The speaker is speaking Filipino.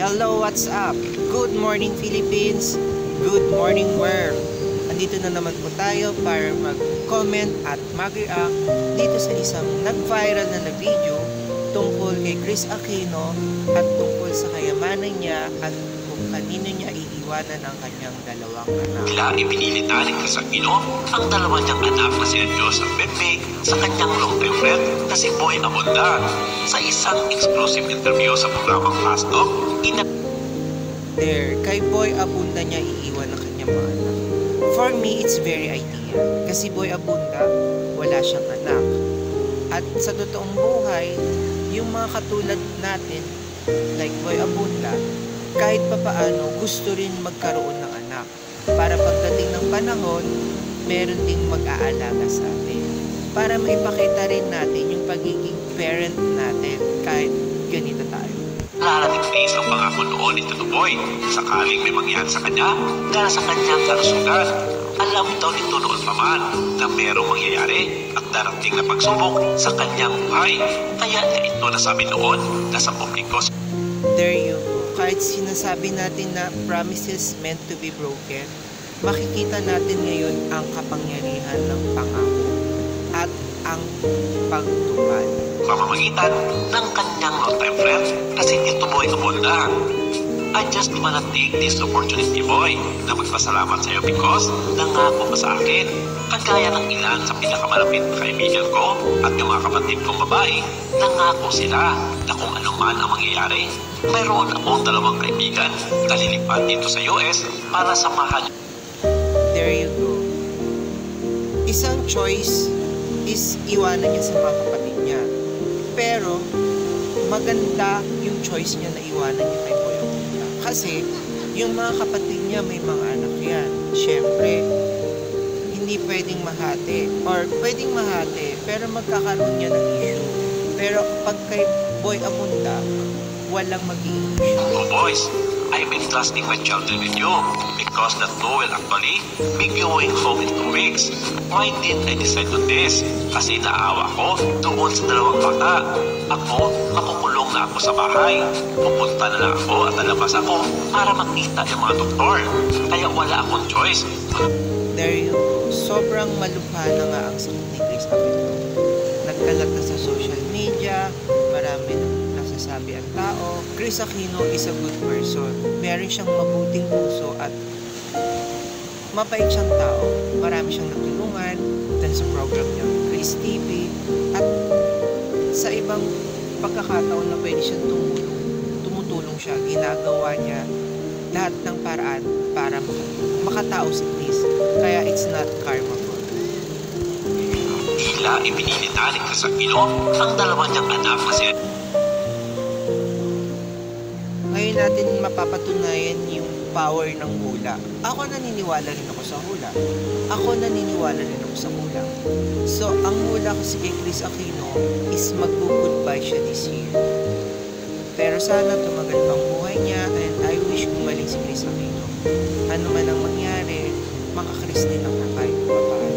Hello, what's up? Good morning Philippines, good morning world. Andito na naman po tayo para mag-comment at mag-react dito sa isang nag-viral na video tungkol kay Kris Aquino at tungkol sa kayamanan niya at kung kanino niya iiwanan ang kanyang dalawang anak. Tila ipinilita ni Kris Aquino ang dalawa niyang anak na si Diyos at Bebe sa kanyang long-term friend na si Boy Abunda. Sa isang exclusive interview sa programang Fast Talk, kay Boy Abunda niya iiwan ang kanyang mga anak. For me, it's very ideal. Kasi Boy Abunda, wala siyang anak. At sa totoong buhay, yung mga katulad natin, like Boy Abunda, kahit papaano, gusto rin magkaroon ng anak. Para pagdating ng panahon, meron ding mag-aalaga sa atin. Para maipakita rin natin yung pagiging parent natin kahit ganito tayo. Lalaking face ang pangako noon ni Tito Boy. Sakaling may mangyari sa kanya, dahil sa kanyang kalusugan. Alam daw nito noon pa man na merong mangyayari at darating na pagsubok sa kanyang buhay. Kaya niya ito nasabi noon na sa publiko. There you go. Kahit sinasabi natin na promises meant to be broken, makikita natin ngayon ang kapangyarihan ng pangako at ang pagtupad. Pamamagitan ng kanyang long-time friend na si Tito Boy Abunda. I just wanna take this opportunity, Boy, na magpasalamat sa iyo because nangako ka sa akin. Kagaya ng ilan sa pinakamalapit na kaibigan ko at yung mga kapatid kong babae, nangako sila na kung ano man ang mangyayari, mayroon akong dalawang kaibigan na lilipat dito sa US para samahan. There you go. Isang choice is iwanan niya sa mga kapatid niya. Pero, maganda yung choice niya na iwanan niya kay Boy Abunda. Kasi, yung mga kapatid niya may mga anak yan. Siyempre, hindi pwedeng mahati. Or, pwedeng mahati, pero magkakaroon niya ng issue. Pero, pag kay Boy Abunda, walang magiging issue. Oh boys, I've been trusting my children with you because the two will actually be going home in 2 weeks. Why did I decide on this? Kasi naawa ko doon sa dalawang bata. Ako, makukulong na ako sa bahay. Pupunta na lang ako at lalabas ako para makita yung mga doktor. Kaya wala akong choice. There you go. Sobrang malubha na nga ang sakit ni Kris Aquino. Nagkalat na sa social media, marami na nasasabi ang tao. Kris Aquino is a good person. Meron siyang mabuting puso at mabait siyang tao. Marami siyang natulungan dahil sa program niya Kris TV at sa ibang pagkakataon na pwede siyang tumutulong siya. Ginagawa niya lahat ng paraan para makatao si Kris. Kaya it's not karma for him. Tila ipinilita ni Kris Aquino ang dalawa niyang anak na si Ngayon natin mapapatunayan yung power ng hula. Ako naniniwala rin ako sa hula. Ako naniniwala rin ako sa hula. So, ang hula kasi kay Kris Aquino is mag-goodbye siya this year. Pero sana tumagal pang buhay niya and I wish gumaling si Kris Aquino. Ano man ang mangyari, makakris din ako kahit papaano.